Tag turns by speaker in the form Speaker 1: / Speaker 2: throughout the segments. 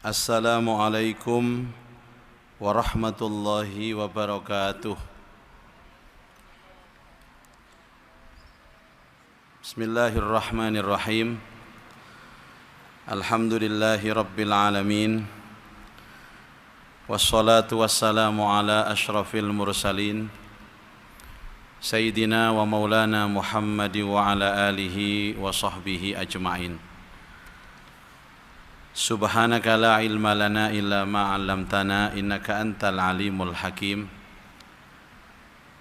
Speaker 1: Assalamualaikum warahmatullahi wabarakatuh. Bismillahirrahmanirrahim. Alhamdulillahi rabbil alamin. Wassalatu wassalamu ala ashrafil mursalin Sayyidina wa maulana Muhammad wa ala alihi wa sahbihi ajma'in. Subhanaka la ilma lana illa ma 'allamtana innaka antal alimul hakim.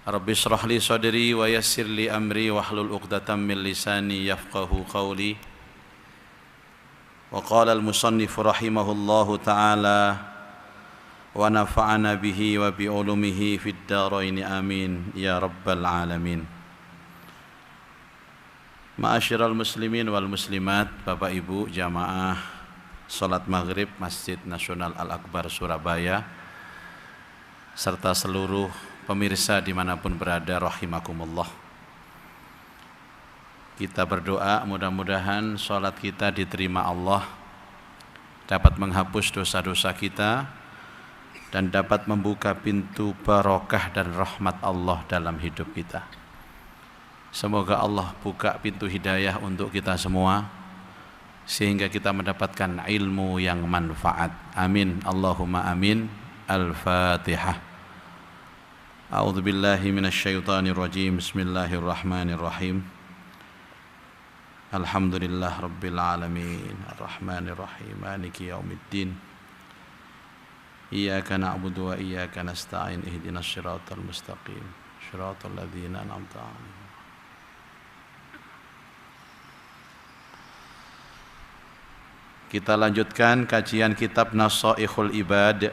Speaker 1: Rabbi shrah li sadri wa yassir li amri wahlul 'uqdatam min lisani yafqahu qawli. Wa qala al-musannif rahimahullahu ta'ala wa nafa'ana bihi wa bi ulumihi fid dharain amin ya rabbal alamin. Ma'asyiral muslimin wal muslimat, Bapak Ibu jamaah Salat Maghrib Masjid Nasional Al-Akbar Surabaya serta seluruh pemirsa dimanapun berada rahimakumullah. Kita berdoa mudah-mudahan salat kita diterima Allah, dapat menghapus dosa-dosa kita dan dapat membuka pintu barokah dan rahmat Allah dalam hidup kita. Semoga Allah buka pintu hidayah untuk kita semua sehingga kita mendapatkan ilmu yang manfaat. Amin. Allahumma amin. Al-Fatihah. A'udzu billahi minasyaitonir rajim. Bismillahirrahmanirrahim. Alhamdulillah rabbil alamin. Arrahmanir rahim. Maliki yaumiddin. Iyyaka na'budu wa iyyaka nasta'in. Ihdinas siratal mustaqim. Shiratal ladzina an'amta 'alaihim. Kita lanjutkan kajian kitab Nashaikhul Ibad,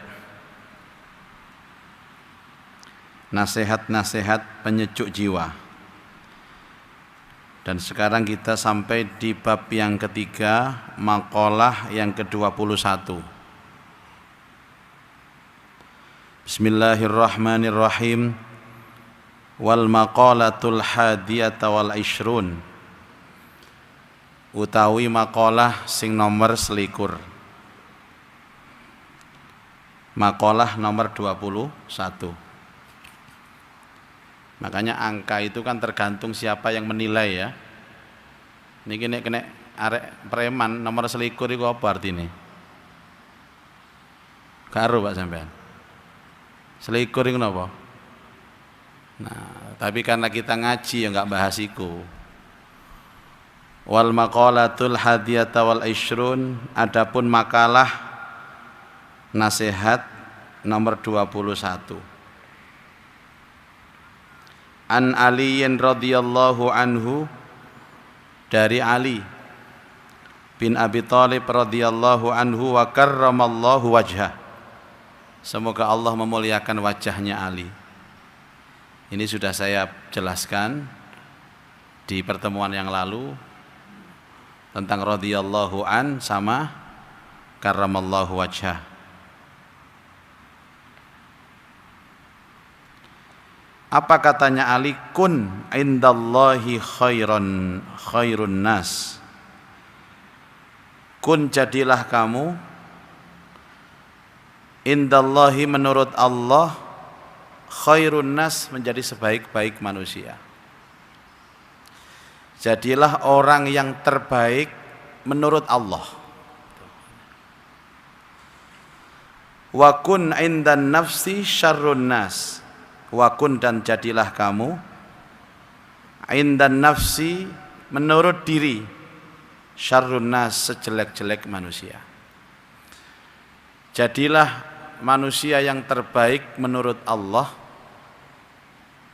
Speaker 1: nasihat-nasihat penyejuk jiwa. Dan sekarang kita sampai di bab yang ketiga, maqalah yang ke-21. Bismillahirrahmanirrahim. Wal maqalatul hadiyata wal ishrun, utawi maqalah sing nomor selikur. Maqalah nomor 21. Makanya angka itu kan tergantung siapa yang menilai ya. Niki nek kena arek preman nomor selikur iku apa artine? Karo Pak sampean. Selikur iku napa? Nah, tapi karena kita ngaji ya enggak bahas iku. Wal maqalatul hadiyata wal ishrun, adapun makalah nasihat nomor 21. An Aliyin radhiyallahu anhu, dari Ali bin Abi Thalib radhiyallahu anhu wa karramallahu wajhah, semoga Allah memuliakan wajahnya Ali. Ini sudah saya jelaskan di pertemuan yang lalu tentang radhiyallahu an sama karramallahu wajhah. Apa katanya Ali? Kun indallahi khairun nas. Kun, jadilah kamu, indallahi, menurut Allah, khairun nas, menjadi sebaik-baik manusia. Jadilah orang yang terbaik menurut Allah. Wa kun indan nafsi syarrun nas. Wa kun, dan jadilah kamu, indan nafsi, menurut diri, syarrun nas, sejelek-jelek manusia. Jadilah manusia yang terbaik menurut Allah,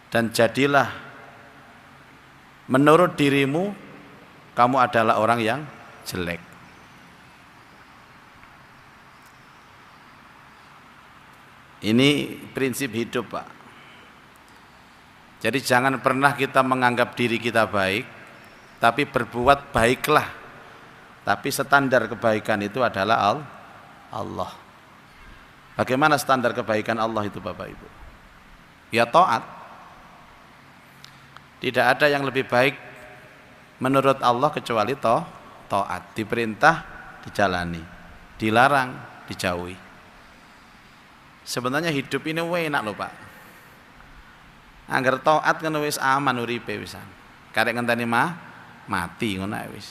Speaker 1: dan jadilah menurut dirimu kamu adalah orang yang jelek. Ini prinsip hidup, Pak. Jadi jangan pernah kita menganggap diri kita baik, tapi berbuat baiklah. Tapi standar kebaikan itu adalah Allah. Bagaimana standar kebaikan Allah itu, Bapak Ibu? Ya taat. Tidak ada yang lebih baik menurut Allah kecuali taat. Diperintah dijalani, dilarang dijauhi. Sebenarnya hidup ini enak loh Pak. Angger taat kan wis aman uripe wisan. Karek ngenteni mati ngono ae wis.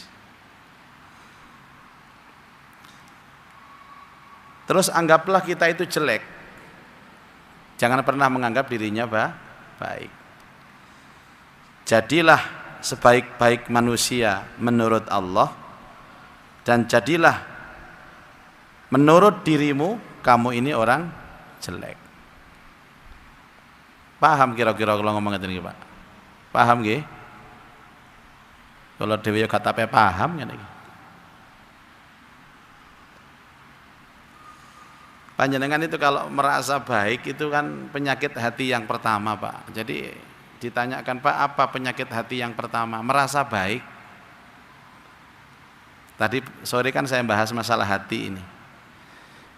Speaker 1: Terus anggaplah kita itu jelek. Jangan pernah menganggap dirinya baik. Jadilah sebaik-baik manusia menurut Allah, dan jadilah menurut dirimu kamu ini orang jelek. Paham kira-kira kalau ngomong ngeten iki, Pak? Paham nggih? Kalau dhewe yo gak tape paham ngene iki. Panjenengan itu kalau merasa baik itu kan penyakit hati yang pertama, Pak. Jadi ditanyakan, Pak, apa penyakit hati yang pertama? Merasa baik. Tadi sore kan saya bahas masalah hati ini.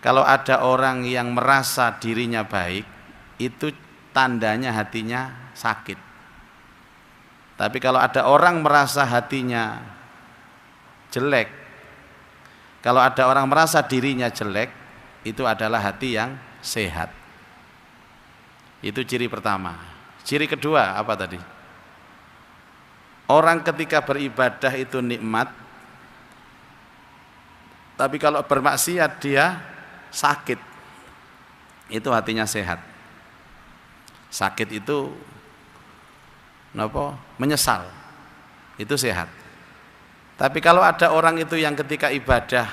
Speaker 1: Kalau ada orang yang merasa dirinya baik, itu tandanya hatinya sakit. Tapi kalau ada orang merasa hatinya jelek, kalau ada orang merasa dirinya jelek, itu adalah hati yang sehat. Itu ciri pertama. Ciri kedua apa tadi? Orang ketika beribadah itu nikmat, tapi kalau bermaksiat dia sakit. Itu hatinya sehat. Sakit itu napa? Menyesal. Itu sehat. Tapi kalau ada orang itu yang ketika ibadah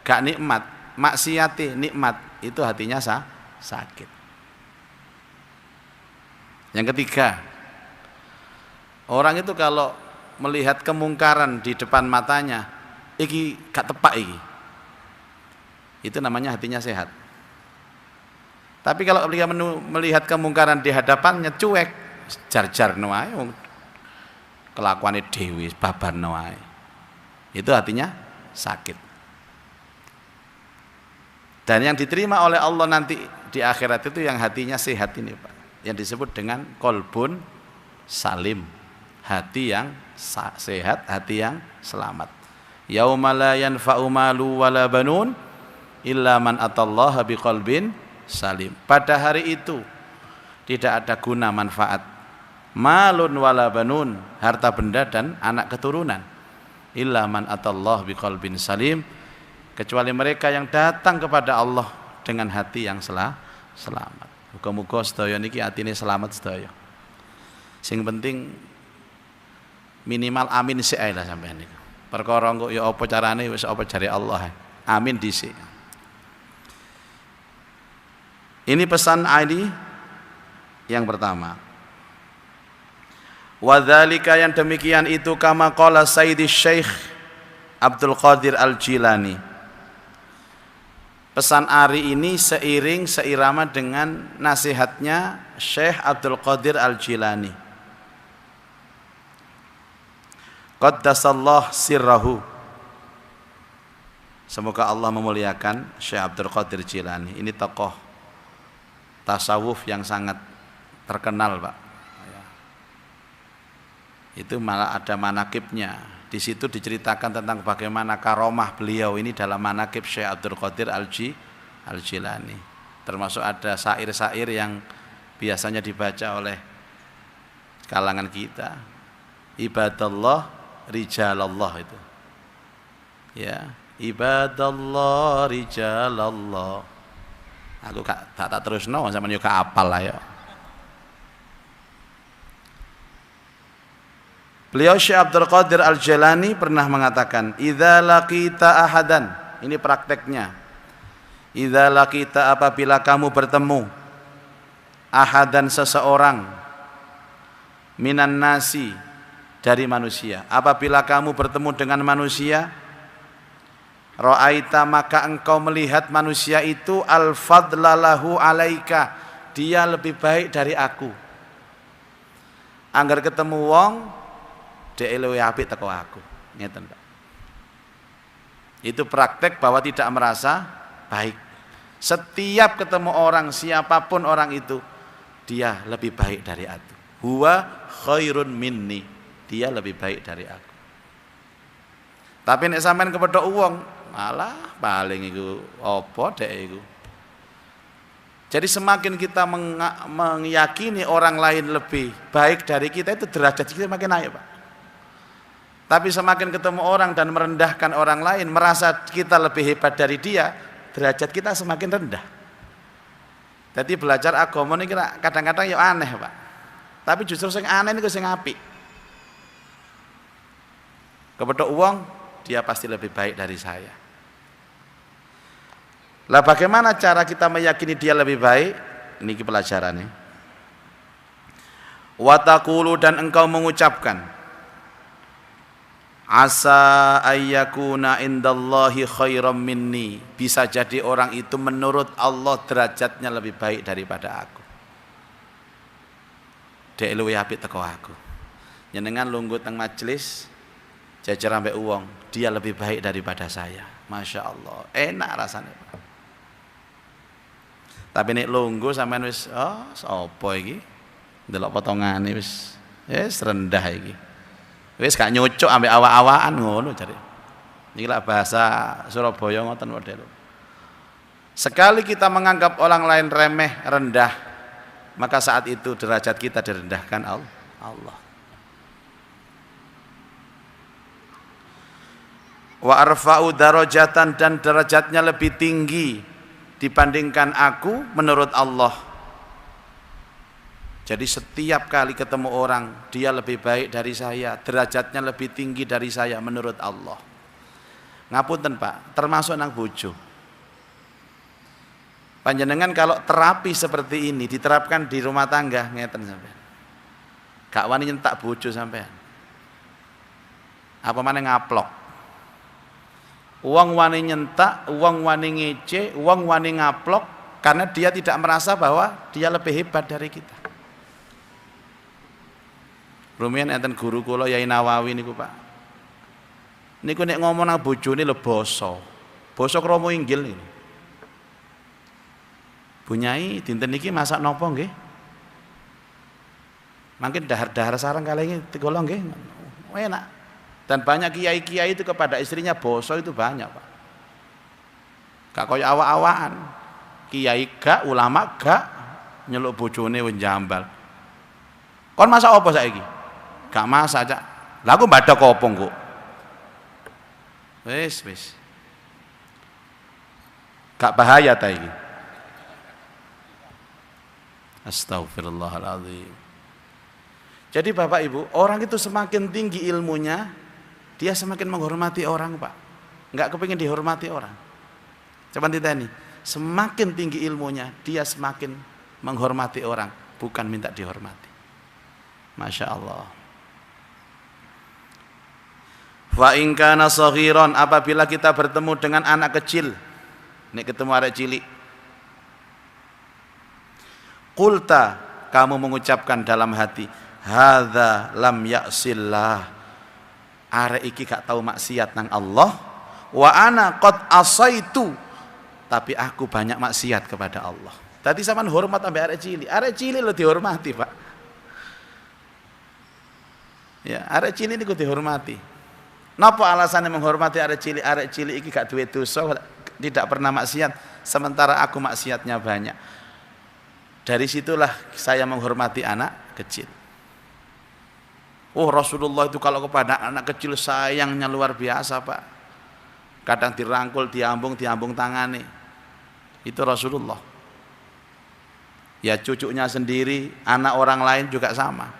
Speaker 1: gak nikmat, maksiati nikmat, itu hatinya sakit. Yang ketiga, orang itu kalau melihat kemungkaran di depan matanya, iki gak tepak iki, itu namanya hatinya sehat. Tapi kalau dia melihat kemungkaran di hadapannya, cuek, jar-jar wae, kelakuane dhewe babar wae, itu hatinya sakit. Dan yang diterima oleh Allah nanti di akhirat itu yang hatinya sehat ini, Pak. Yang disebut dengan qalbun salim. Hati yang sehat, hati yang selamat. Yauma la yanfa'u malu wala banun illa man atallaha biqalbin salim. Pada hari itu tidak ada guna manfaat malun wala banun, harta benda dan anak keturunan, illa man atallaha biqalbin salim, kecuali mereka yang datang kepada Allah dengan hati yang selamat. Muga-muga sedaya niki atine selamat sedaya. Sing penting minimal amin sik ae lah sampean niku. Perkara kok ya apa carane wis apa jare Allah. Amin dhisik. Ini pesan Ali yang pertama. Wadzalika, yang demikian itu, kama qala Sayyidi Syekh Abdul Qadir Al-Jilani. Pesan Ari ini seirama dengan nasihatnya Syekh Abdul Qadir Al-Jilani. Qaddasallahu sirrahu. Semoga Allah memuliakan Syekh Abdul Qadir Jilani. Ini tokoh tasawuf yang sangat terkenal, Pak. Itu malah ada manakibnya. Di situ diceritakan tentang bagaimana karomah beliau ini dalam manakib Syekh Abdul Qadir Al-Jilani. Termasuk ada syair-syair yang biasanya dibaca oleh kalangan kita. Ibadallah rijalallah itu. Ya, ibadallah rijalallah. Aku tak terusno sampeyan yo gak apal lah ya. Beliau Syekh Abdul Qadir Al-Jilani pernah mengatakan, idza laqita ahadan, ini prakteknya. Idza laqita, apabila kamu bertemu ahadan, seseorang, minan nasi, dari manusia. Apabila kamu bertemu dengan manusia, ra'aita, maka engkau melihat manusia itu al-fadla lahu alaika, dia lebih baik dari aku. Angger ketemu wong dhek luwih apik teko aku. Ngeten, Pak. Itu praktek bahwa tidak merasa baik. Setiap ketemu orang, siapapun orang itu, dia lebih baik dari aku. Huwa khairun minni, dia lebih baik dari aku. Tapi nek sampean kepada wong Malah paling iku apa dek iku. Jadi semakin kita meyakini orang lain lebih baik dari kita, itu derajat kita makin naik, Pak. Tapi semakin ketemu orang dan merendahkan orang lain, merasa kita lebih hebat dari dia, derajat kita semakin rendah. Jadi belajar agama ini kadang-kadang ya aneh, Pak. Tapi justru yang aneh ini yang apik. Kepada uang, dia pasti lebih baik dari saya. Lah bagaimana cara kita meyakini dia lebih baik? Ini pelajarannya. Wa taqulu, dan engkau mengucapkan, asa ayyakuna indallahi khairam minni. Bisa jadi orang itu menurut Allah derajatnya lebih baik daripada aku. Dek luwih apik teko aku. Nyenengan lungguh teng majelis jajar ambek uang, dia lebih baik daripada saya. Masya Allah, enak rasanya. Tapi nek lungguh sampean wis sapa iki? Ndelok potongane wis rendah iki. Wis gak nyocok ambek awak-awakan ngono jare. Niki lak bahasa Surabaya ngoten model. Sekali kita menganggap orang lain remeh, rendah, maka saat itu derajat kita direndahkan Allah. Wa arfa'u darajatan, dan derajatnya lebih tinggi dibandingkan aku menurut Allah. Jadi setiap kali ketemu orang, dia lebih baik dari saya, derajatnya lebih tinggi dari saya menurut Allah. Ngapunten Pak, termasuk nang bojo. Panjenengan kalau terapi seperti ini diterapkan di rumah tangga, ngeten sampean. Gak wani nyentak bojo sampean. Apa maneh ngaplok. Uang wani nyentak, uang wani ngece, uang wani ngaplok, karena dia tidak merasa bahwa dia lebih hebat dari kita. Rumiyin enten guru kula Yai Nawawi niku Pak. Niku nek ngomong nang bojone lho basa. Basa krama inggil niku. Bu Nyai dinten niki masak napa nggih? Mungkin dahar-dahar sareng kali ini digolong nggih. Enak. Dan banyak kiai-kiai itu kepada istrinya boso itu banyak Pak. Gak kaya awak-awakan. Kiai gak, ulama gak, nyeluk bojone wis jambal. Kon masak apa saiki? Gak masak cak. Lah aku badha kopong kok. Wis. Gak bahaya ta iki? Astagfirullahaladzim. Jadi Bapak Ibu, orang itu semakin tinggi ilmunya, dia semakin menghormati orang Pak. Enggak kepingin dihormati orang. Coba ditanya, semakin tinggi ilmunya, dia semakin menghormati orang, bukan minta dihormati. Masya Allah. Fa in kana saghiran, apabila kita bertemu dengan anak kecil, nek ketemu arek cilik, qulta, kamu mengucapkan dalam hati, hadza lam ya'sillah, arek iki gak tahu maksiat nang Allah, wa ana qad asaitu, tapi aku banyak maksiat kepada Allah. Tadi sampean hormat ambek arek cilik lho dihormati Pak. Ya, arek cilik niku dihormati. Napa alasannya menghormati arek cilik? Arek cilik iki gak duwe dosa, tidak pernah maksiat, sementara aku maksiatnya banyak. Dari situlah saya menghormati anak kecil. Oh, Rasulullah itu kalau kepada anak kecil sayangnya luar biasa Pak. Kadang dirangkul, diambung tangane. Itu Rasulullah. Ya cucunya sendiri, anak orang lain juga sama.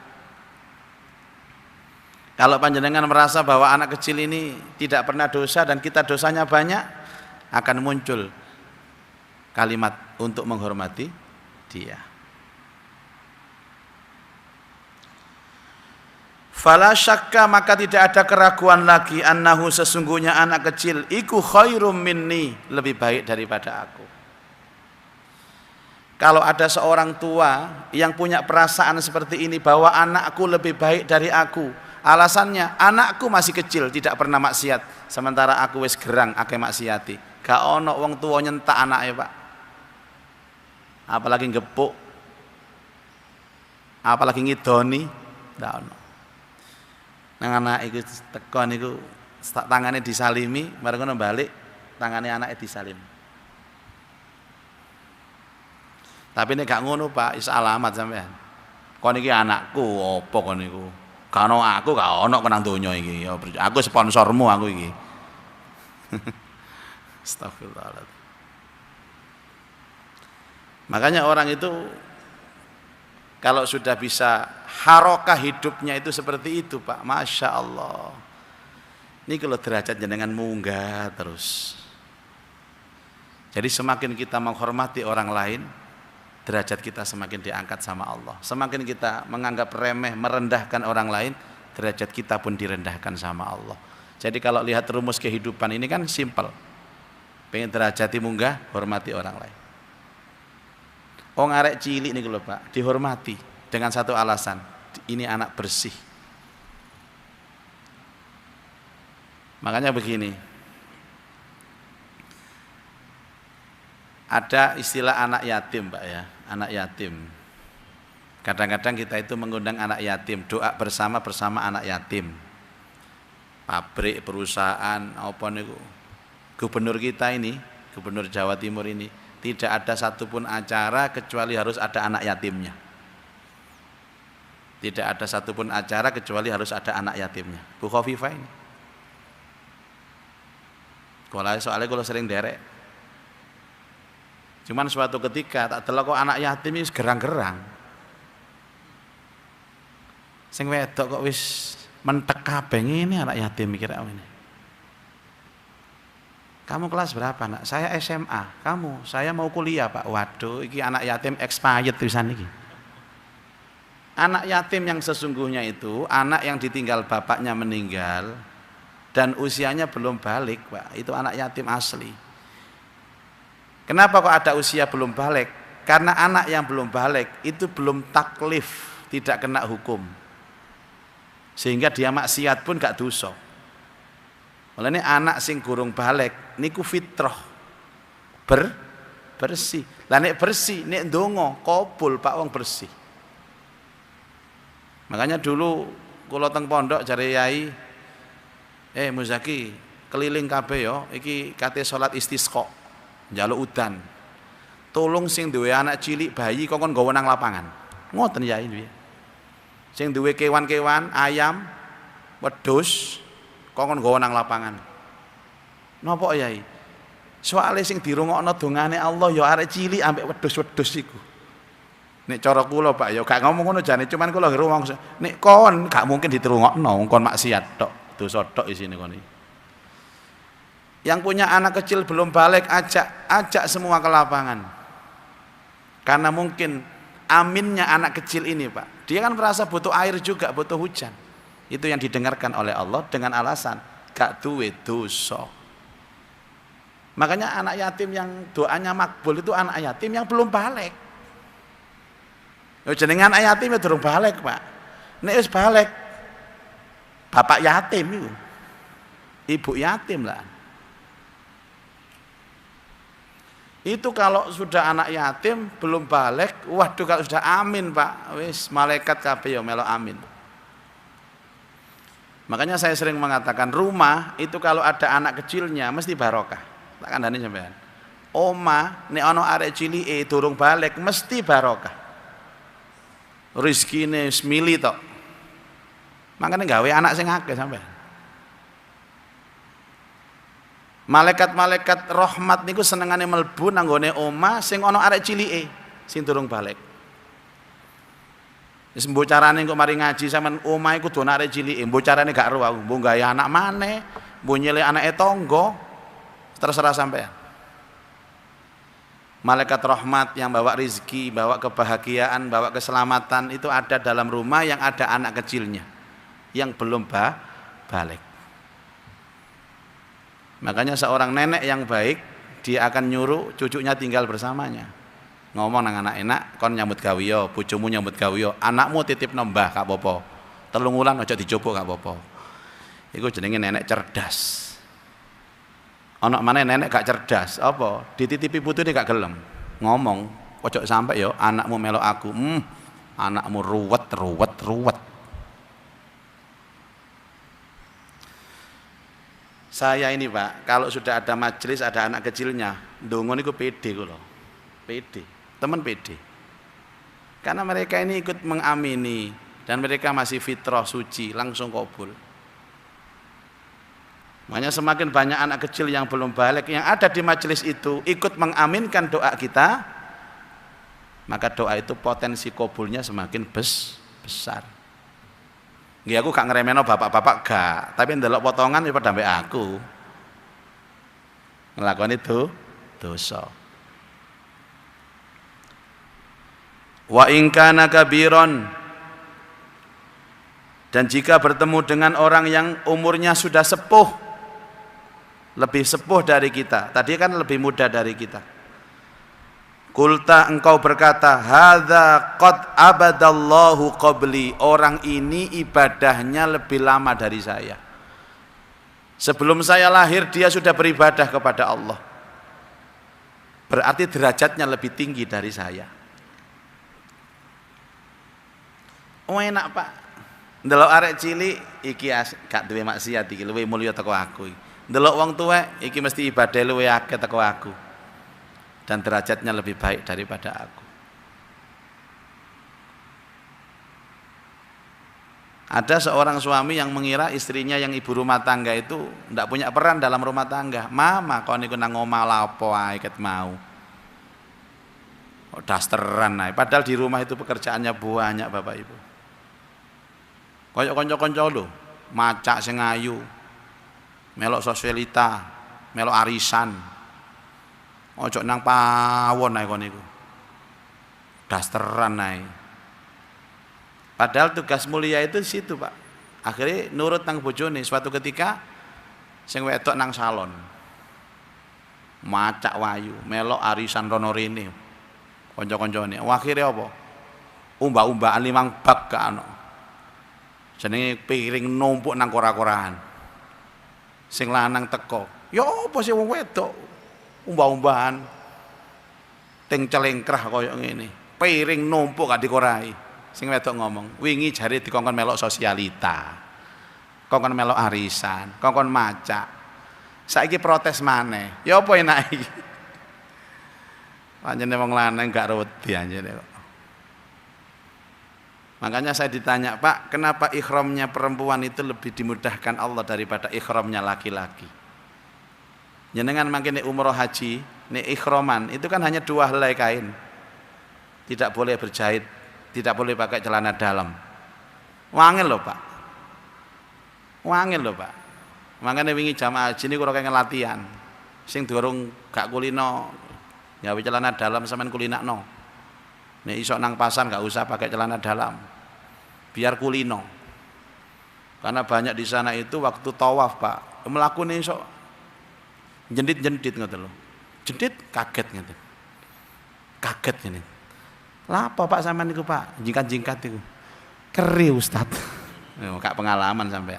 Speaker 1: Kalau panjenengan merasa bahwa anak kecil ini tidak pernah dosa dan kita dosanya banyak, akan muncul kalimat untuk menghormati dia. Fala syakka, maka tidak ada keraguan lagi, annahu, sesungguhnya anak kecil iku khairum minni, lebih baik daripada aku. Kalau ada seorang tua yang punya perasaan seperti ini bahwa anakku lebih baik dari aku, alasannya anakku masih kecil tidak pernah maksiat, sementara aku wis gerang akeh maksiati. Gak ono wong tua nyentak anake Pak, apalagi gepuk, apalagi ngidoni, gak ono. Nang anak iku teko niku tangane disalimi, bareng ngono balik tangane anake disalin. Tapi nek gak ngono Pak, is alamat sampean. Kon iki anakku apa kon niku? Kano aku gak ono kenang donya iki. Aku sponsormu aku iki. Astagfirullahaladzim. Makanya orang itu kalau sudah bisa harokah hidupnya itu seperti itu Pak, Masya Allah. Ini kalau derajat jenengan munggah terus. Jadi semakin kita menghormati orang lain, derajat kita semakin diangkat sama Allah. Semakin kita menganggap remeh, merendahkan orang lain, derajat kita pun direndahkan sama Allah. Jadi kalau lihat rumus kehidupan ini kan simpel. Pengen derajati munggah, hormati orang lain. Wong arek cilik nih lho Pak, dihormati dengan satu alasan, ini anak bersih. Makanya begini, ada istilah anak yatim Pak ya, anak yatim. Kadang-kadang kita itu mengundang anak yatim, doa bersama anak yatim. Pabrik, perusahaan, apa niku. Gubernur kita ini, Gubernur Jawa Timur ini, tidak ada satupun acara kecuali harus ada anak yatimnya. Tidak ada satupun acara kecuali harus ada anak yatimnya. Bu Khofifah ini. Soalnya kalau sering derek. Cuman suatu ketika tak delok kok anak yatim ini gerang-gerang. Sing wedok kok wis mentek kabeh ini anak yatim mikir ini. Kamu kelas berapa nak? Saya SMA. Kamu? Saya mau kuliah Pak. Waduh, iki anak yatim expired tulisan iki. Anak yatim yang sesungguhnya itu anak yang ditinggal bapaknya meninggal dan usianya belum balik Pak. Itu anak yatim asli. Kenapa kok ada usia belum balik? Karena anak yang belum balik itu belum taklif, tidak kena hukum. Sehingga dia maksiat pun gak dosa. Mulane anak sing gurung balik niku fitrah bersih. Lah nek bersih nek ndonga kabul Pak wong bersih. Makanya dulu kula teng pondok jare yai Muzaki keliling kabeh yo iki kate salat istisqa njaluk udan. Tolong sing duwe anak cilik bayi kongkon nggawa nang lapangan. Ngoten yai piye. Sing duwe kewan-kewan ayam wedhus kongkon nggawa nang lapangan. Napa yai? Soale sing dirungokno dongane Allah ya arek cilik ambek wedhus-wedhus iku. Nek cara kula Pak ya gak ngomong ngono jane, cuman kula ngrungok nek kon gak mungkin ditrungokno wong kon maksiat tok, dosa tok isine kon iki. Yang punya anak kecil belum balik ajak semua ke lapangan. Karena mungkin aminnya anak kecil ini Pak, dia kan merasa butuh air juga, butuh hujan. Itu yang didengarkan oleh Allah dengan alasan gak duwe dosa. Makanya anak yatim yang doanya makbul itu anak yatim yang belum balik. Jenengan anak yatim ya durung balik Pak. Nek wis balik bapak yatim itu, ibu yatim lah. Itu kalau sudah anak yatim belum balik, waduh kalau sudah amin Pak, wis malaikat kabeh ya melok amin. Makanya saya sering mengatakan rumah itu kalau ada anak kecilnya mesti barokah. Tak kandhani sampean. Oma nek ana arek cilike durung balik mesti barokah. Rezekine semili tok. Makane gawe anak sing akeh sampean. Malaikat-malaikat rahmat niku senengane mlebu nang gone oma sing ana arek cilike sing durung balik. Wis mbok carane kok mari ngaji sampean omahe kudu ana arek cilike, mbok carane gak ero aku, mbok gawe anak maneh, mbok nyelek anake tangga, terserah sampean. Malaikat rahmat yang bawa rizki, bawa kebahagiaan, bawa keselamatan itu ada dalam rumah yang ada anak kecilnya yang belum balik. Makanya seorang nenek yang baik dia akan nyuruh cucunya tinggal bersamanya. Ngomong nang anak enak, kon nyambut gawe yo, bojomu nyambut gawe yo, anakmu titip nembah gak apa-apa. 3 wulan aja dicoba gak apa-apa. Iku jenenge nenek cerdas. Ana maneh nenek gak cerdas, apa? Dititipi putune gak gelem. Ngomong, ojo sampai yo anakmu melok aku. Anakmu ruwet. Saya ini Pak, kalau sudah ada majelis ada anak kecilnya, ndonga niku pede kula. Pede, teman pede. Karena mereka ini ikut mengamini dan mereka masih fitrah suci, langsung kabul. Makanya semakin banyak anak kecil yang belum balik yang ada di majelis itu ikut mengaminkan doa kita, maka doa itu potensi kabulnya semakin besar. Nggih aku gak ngremeno bapak-bapak gak, tapi ndelok potongan ya padha mbek aku. Nglakoni itu dosa. Wa in kana kabiron, dan jika bertemu dengan orang yang umurnya sudah sepuh, lebih sepuh dari kita, tadi kan lebih muda dari kita. Kulta engkau berkata, hadza qad abadallahu qabli, orang ini ibadahnya lebih lama dari saya. Sebelum saya lahir dia sudah beribadah kepada Allah. Berarti derajatnya lebih tinggi dari saya. Oh enak Pak. Ndelok arek cilik iki gak duwe maksiat iki luwih mulya teko aku. Ndelok wong tuwek iki mesti ibadah luwih akeh teko aku. Dan derajatnya lebih baik daripada aku. Ada seorang suami yang mengira istrinya yang ibu rumah tangga itu tidak punya peran dalam rumah tangga. Mama kau niku nang omah lapo ae ket mau. Oh, dasteran ae. Padahal di rumah itu pekerjaannya banyak Bapak Ibu. Koyok kanca-kanca lho, macak sing ayu. Melok sosialita, melok arisan. Ojo nang pawon ae kon niku. Dasteran ae. Padahal tugas mulia itu di situ, Pak. Akhirnya nurut nang bojone, suatu ketika sing wedok nang salon. Macak wayu, melok arisan rono rene. Kanca-kancane. Akhire apa? Umbak-umbakan 5 bak gak ono. Jenenge piring numpuk nang kora-korahan. Sing lanang teko. Ya apa sih wong wedok? Umbah-umbahan ting celengkrah kaya ngene. Piring numpuk gak dikorahi. Sing wedok ngomong, wingi jare dikongkon melok sosialita. Kongkon melok arisan, kongkon macak. Saiki protes maneh. Ya apa enak iki? Pancene wong lanang gak wedi anjene kok. Makanya saya ditanya, Pak, kenapa ihramnya perempuan itu lebih dimudahkan Allah daripada ihramnya laki-laki? Jenengan mangkene umroh haji, nek ihraman itu kan hanya 2 helai kain. Tidak boleh berjahit, tidak boleh pakai celana dalam. Wangil loh Pak. Wangil loh Pak. Makanya wingi jamaah haji niku kaya latihan. Sing durung gak kulino, gawe celana dalam sampean kulinakno. Nek iso nang pasar gak usah pakai celana dalam. Biar kulino. Karena banyak di sana itu waktu tawaf, Pak, mlakune iso jendit-jendit ngoten lho. Jendit kaget ngoten. Kaget ngene. Lah apa Pak sampean niku Pak? Jingkat-jingkat niku. Keri Ustaz. Kak pengalaman sampai.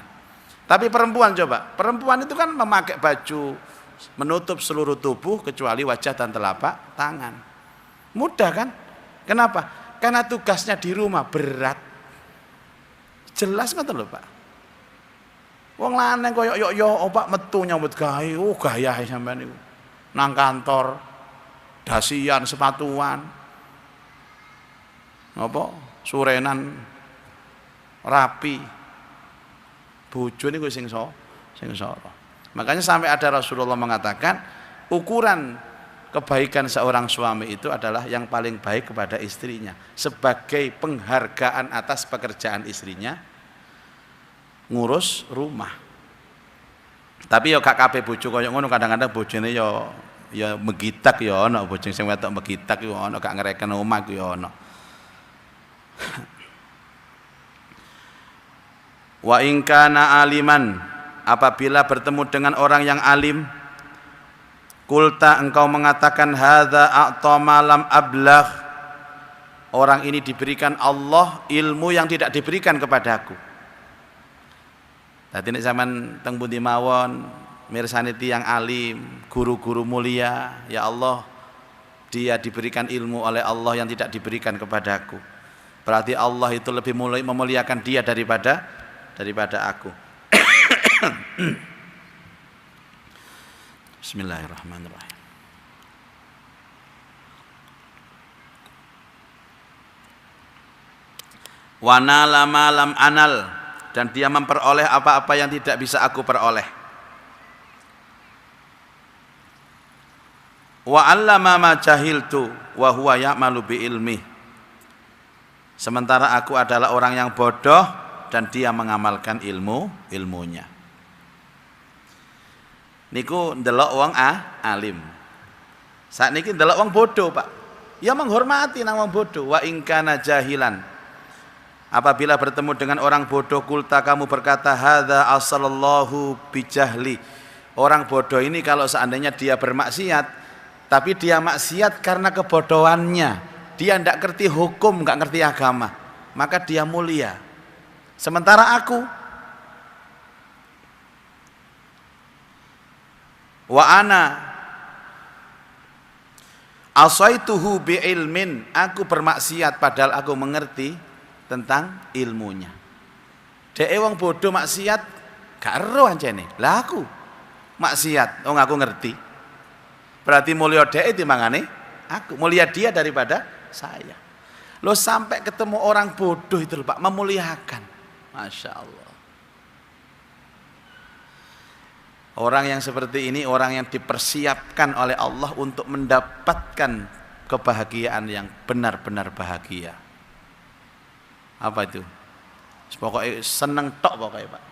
Speaker 1: Tapi perempuan coba, perempuan itu kan memakai baju menutup seluruh tubuh kecuali wajah dan telapak tangan. Mudah kan? Kenapa? Karena tugasnya di rumah berat. Jelas ngoten lho Pak. Wong lanang koyo yo Pak metu nyambut gawe, gaya sampean niku. Nang kantor dasian sepatuan. Apa? Surenan rapi. Bojo niku sing sora. Makanya sampai ada Rasulullah mengatakan ukuran kebaikan seorang suami itu adalah yang paling baik kepada istrinya sebagai penghargaan atas pekerjaan istrinya ngurus rumah. Tapi ya gak kabeh bojo kaya ngono, kadang-kadang bojone ya megitak ya ana, bojo sing wedok megitak ya ana, gak ngereken omah ya ana. Wa in kana aliman, apabila bertemu dengan orang yang alim, kulta engkau mengatakan hadza a'tama lam ablagh, orang ini diberikan Allah ilmu yang tidak diberikan kepadaku. Dadi nek sampean teng pundi mawon mirsani tiyang alim, guru-guru mulia, ya Allah, dia diberikan ilmu oleh Allah yang tidak diberikan kepadaku. Berarti Allah itu lebih memuliakan dia daripada aku. Bismillahirrahmanirrahim. Wa nala ma lam anal, dan dia memperoleh apa-apa yang tidak bisa aku peroleh. Wa 'allama ma jahiltu wa huwa ya'malu bi ilmi, sementara aku adalah orang yang bodoh dan dia mengamalkan ilmunya. Niku ndelok wong alim. Sakniki ndelok wong bodoh, Pak. Ya menghormati nang wong bodoh. Wa in kana jahilan, apabila bertemu dengan orang bodoh, kulta, kamu berkata, hadza asallallahu bijahli. Orang bodoh ini kalau seandainya dia bermaksiat, tapi dia maksiat karena kebodohannya, dia tidak ngerti hukum, nggak ngerti agama, maka dia mulia. Sementara aku, wa ana asaituhu bi ilmin, aku bermaksiat padahal aku mengerti tentang ilmunya. Dek wong bodoh maksiat gak ero ancene. Lah aku maksiat wong aku ngerti. Berarti mulia dek timbangane aku, mulia dia daripada saya. Lo sampai ketemu orang bodoh itu lho, Pak, memuliakan. Masya Allah. Orang yang seperti ini orang yang dipersiapkan oleh Allah untuk mendapatkan kebahagiaan yang benar-benar bahagia. Apa itu? Pokoknya seneng tok pokoknya, Pak.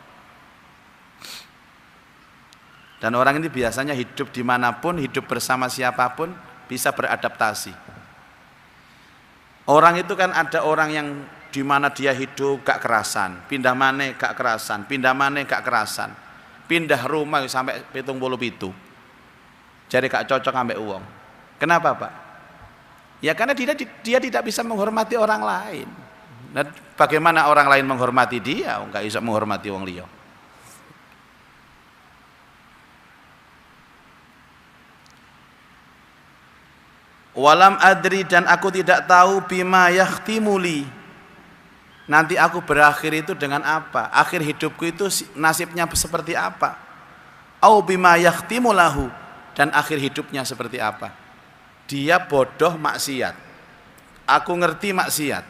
Speaker 1: Dan orang ini biasanya hidup dimanapun, hidup bersama siapapun, bisa beradaptasi. Orang itu kan ada orang yang dimana dia hidup gak kerasan, pindah mana gak kerasan, pindah mana gak kerasan, pindah rumah sampai 77. Jadi gak cocok ambek uang. Kenapa, Pak? Ya karena dia tidak bisa menghormati orang lain. Nah, bagaimana orang lain menghormati dia? Enggak bisa menghormati wong liya. Walam adri, dan aku tidak tahu, bima yahtimuli, nanti aku berakhir itu dengan apa? Akhir hidupku itu nasibnya seperti apa? Au bima yahtimulahu, dan akhir hidupnya seperti apa? Dia bodoh maksiat, aku ngerti maksiat.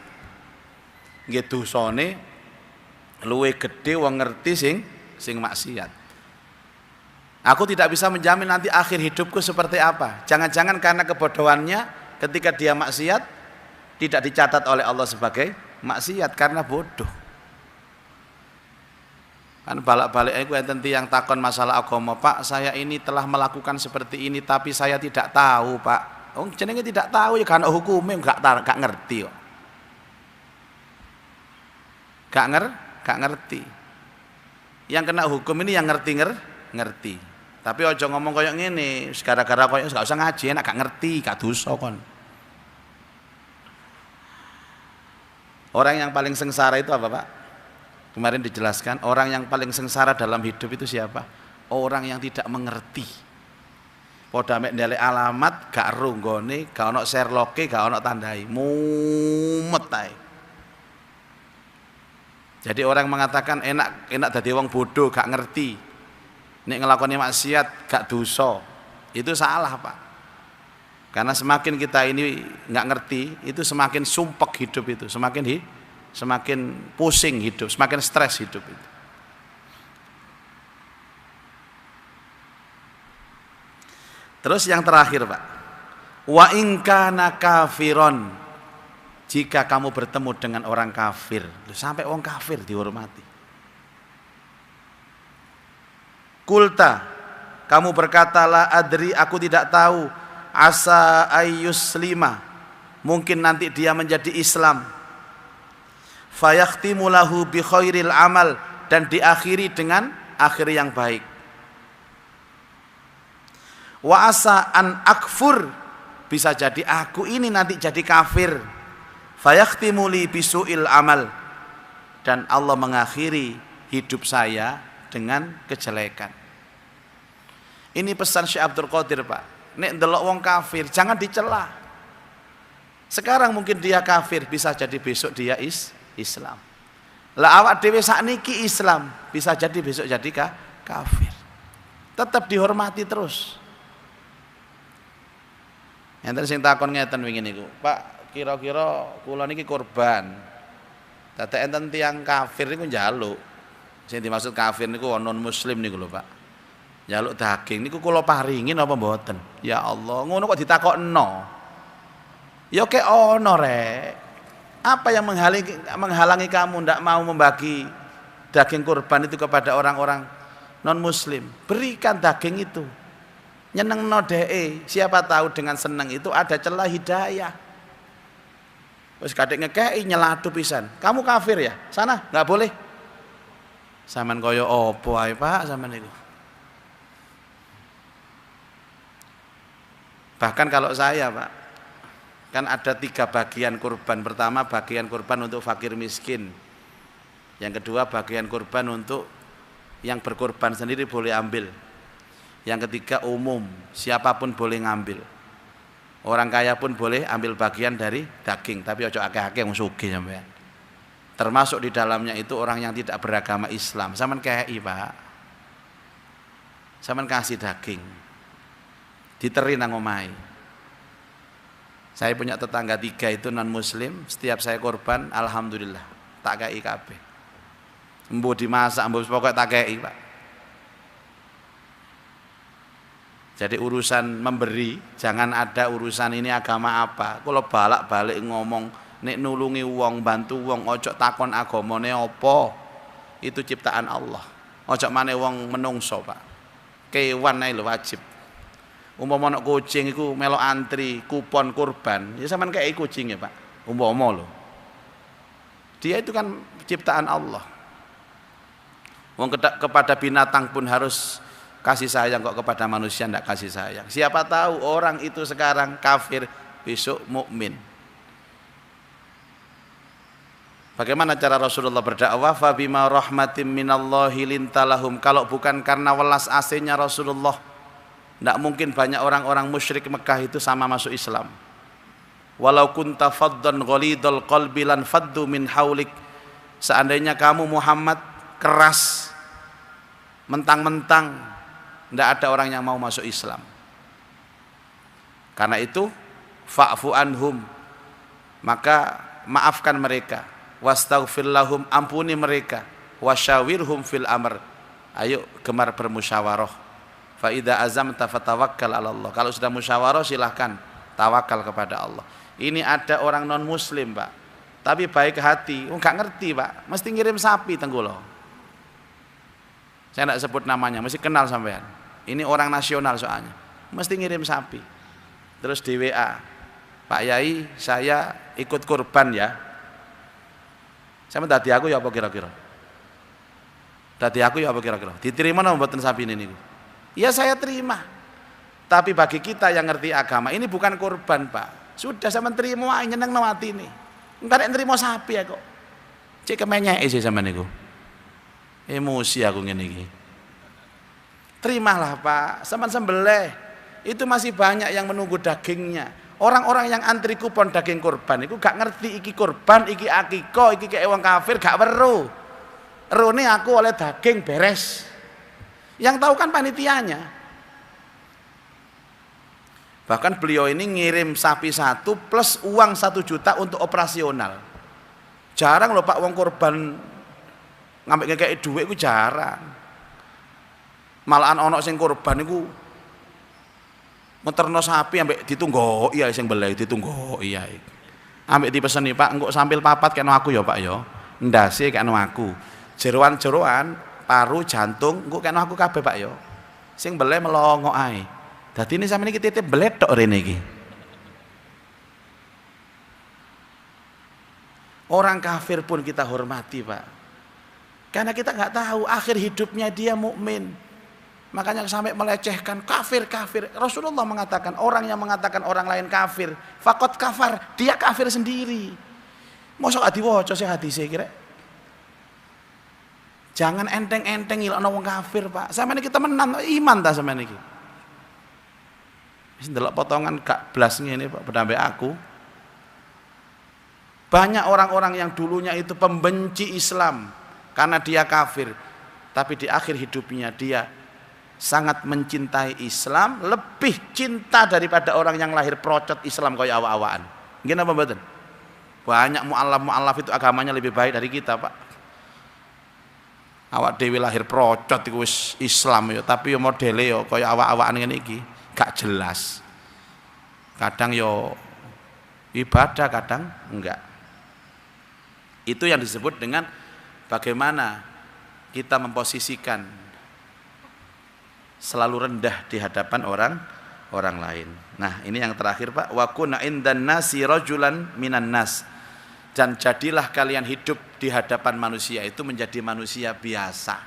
Speaker 1: Nggih dosane luwih gedhe wong ngerti sing maksiat. Aku tidak bisa menjamin nanti akhir hidupku seperti apa. Jangan-jangan karena kebodohannya ketika dia maksiat tidak dicatat oleh Allah sebagai maksiat karena bodoh. Kan balik-balik aku enten tiyang takon masalah agama, Pak, saya ini telah melakukan seperti ini tapi saya tidak tahu, Pak. Oh, jenenge tidak tahu ya kan hukume gak ngerti kok. Gak ngerti. Yang kena hukum ini yang ngerti. Tapi ojo ngomong koyok ngene, gara-gara koyok gak usah ngaji, enak gak ngerti, gak dosa kon. Orang yang paling sengsara itu apa, Pak? Kemarin dijelaskan, orang yang paling sengsara dalam hidup itu siapa? Orang yang tidak mengerti. Padha mek ndelek alamat gak ero nggone, gak ono Sherlocke, gak ono tandai, mumet ae. Jadi orang mengatakan enak dadi wong bodoh, gak ngerti. Nek ngelakoni maksiat gak dosa. Itu salah, Pak. Karena semakin kita ini nggak ngerti, itu semakin sumpek hidup itu, semakin pusing hidup, semakin stres hidup itu. Terus yang terakhir, Pak, wa in kana kafiron, jika kamu bertemu dengan orang kafir, sampai orang kafir dihormati. Kulta, kamu berkata, la adri, aku tidak tahu, asa ayyuslima, mungkin nanti dia menjadi Islam. Fayakhtimu lahu bi khairil amal, dan diakhiri dengan akhir yang baik. Wa asa an akfur, bisa jadi aku ini nanti jadi kafir. Fayakhtimu li bisuil amal, dan Allah mengakhiri hidup saya dengan kejelekan. Ini pesan Syekh Abdul Qadir, Pak. Nek ndelok wong kafir jangan dicela. Sekarang mungkin dia kafir, bisa jadi besok dia Islam. Lah awak dhewe sakniki Islam, bisa jadi besok jadi kafir. Tetap dihormati terus. Enten sing takon ngeten wingi niku, Pak, kira-kira kula niki kurban. Dadak enten tiyang kafir niku njaluk. Sing dimaksud kafir niku non muslim niku lho, Pak. Njaluk daging niku kula paringin apa mboten? Ya Allah, ngono kok ditakokno. Ya kek ono rek. Apa yang menghalangi kamu ndak mau membagi daging kurban itu kepada orang-orang non muslim? Berikan daging itu. Nyenengno dhek, siapa tahu dengan seneng itu ada celah hidayah. Wis kadek ngekei nyelatu pisan. Kamu kafir ya? Sana nggak boleh. Saman koyo opo ae Pak sampean niku. Bahkan kalau saya Pak, kan ada 3 bagian kurban. Pertama bagian kurban untuk fakir miskin. Yang kedua bagian kurban untuk yang berkurban sendiri boleh ambil. Yang ketiga umum, siapapun boleh ngambil. Orang kaya pun boleh ambil bagian dari daging, tapi ojo akeh-akeh wong sugih sampean. Termasuk di dalamnya itu orang yang tidak beragama Islam. Sampean kei Pak. Sampean kasih daging. Diteri nang omahe. Saya punya tetangga 3 itu non muslim, setiap saya korban alhamdulillah tak kei kabeh. Embo dimasak, embo pokok tak kei Pak. Jadi urusan memberi, jangan ada urusan ini agama apa. Kalau balak-balik ngomong nek nulungi wong, bantu wong, ojo takon agamane apa. Itu ciptaan Allah. Ojo maneh wong menungso, Pak. Kewan ae lho wajib. Umpama ana kucing iku melok antri kupon kurban, ya sampean kei kucing ya, Pak. Umpama lho. Dia itu kan ciptaan Allah. Wong kepada binatang pun harus kasih sayang, kok kepada manusia tidak kasih sayang. Siapa tahu orang itu sekarang kafir, besok mukmin. Bagaimana cara Rasulullah berdakwah? Fa bima rahmatim minallahi lintalahum. Kalau bukan karena welas asihnya Rasulullah, tidak mungkin banyak orang-orang musyrik Mekah itu sama masuk Islam. Walau kunta faddan ghalidul qalbi lan faddu min haulik. Seandainya kamu Muhammad keras, mentang-mentang tidak ada orang yang mau masuk Islam. Karena itu fa'fu anhum, maka maafkan mereka, wastaghfir lahum, ampuni mereka, wasyawirhum fil amr, ayo gemar bermusyawarah. Fa idza azamta fatawakkal 'ala Allah. Kalau sudah musyawarah silahkan tawakal kepada Allah. Ini ada orang non muslim Pak, tapi baik hati, enggak ngerti Pak, mesti ngirim sapi tenggulo. Saya tidak sebut namanya, mesti kenal sampean. Ini orang nasional soalnya, mesti ngirim sapi. Terus di WA, Pak Yai saya ikut kurban ya. Saya minta tadi aku ya apa kira-kira? Tadi aku ya apa kira-kira? Diterima napa mboten sapi ini niku? Ya saya terima. Tapi bagi kita yang ngerti agama, ini bukan kurban Pak. Sudah saya menerima, nyeneng no hati ini. Enggak ada nerima sapi ya kok. Cek kemenyek sih sama niku. Emosi aku ngene iki. Terimalah Pak, sampean sembelih. Itu masih banyak yang menunggu dagingnya. Orang-orang yang antri kupon daging kurban itu gak ngerti iki kurban, iki akiko, iki kayak wong kafir, gak weruh. Rone aku oleh daging beres. Yang tahu kan panitianya. Bahkan beliau ini ngirim sapi 1 plus uang 1 juta untuk operasional. Jarang loh Pak wong kurban ngambil kayak duit itu jarang. Malahan ono sing kurban niku meterno sapi ambek ditunggo iya sing beleh ditunggo iya. Ambek dipeseni Pak engko sampil papat kena aku ya Pak ya. Ndase kena aku. Jeroan-jeroan, paru, jantung engko kena aku kabeh Pak ya. Sing beleh melongo ae. Dadi ini sampeyan iki titip belet tok rene iki. Orang kafir pun kita hormati Pak. Karena kita nggak tahu akhir hidupnya dia mukmin. Makanya sampai melecehkan kafir. Rasulullah mengatakan orang yang mengatakan orang lain kafir, fakot kafar, dia kafir sendiri. Mosok adiwoco sih hadise kira. Jangan enteng-enteng ngilokno wong kafir Pak. Sampeyan kita menang iman ta sampeyan iki. Wis ndelok potongan gak blas ngene Pak pedambe aku. Banyak orang-orang yang dulunya itu pembenci Islam karena dia kafir, tapi di akhir hidupnya dia sangat mencintai Islam, lebih cinta daripada orang yang lahir procot Islam kaya awak-awakan. Nggih napa mboten? Banyak mu'alaf itu agamanya lebih baik dari kita, Pak. Awak dhewe lahir procot iku wis Islam ya, tapi yo modele yo kaya awak-awakan ngene iki, gak jelas. Kadang yo ibadah, kadang enggak. Itu yang disebut dengan bagaimana kita memposisikan selalu rendah di hadapan orang lain. Nah, ini yang terakhir, Pak. Wa kunna indan nasi rajulan minan nas. Dan jadilah kalian hidup di hadapan manusia itu menjadi manusia biasa.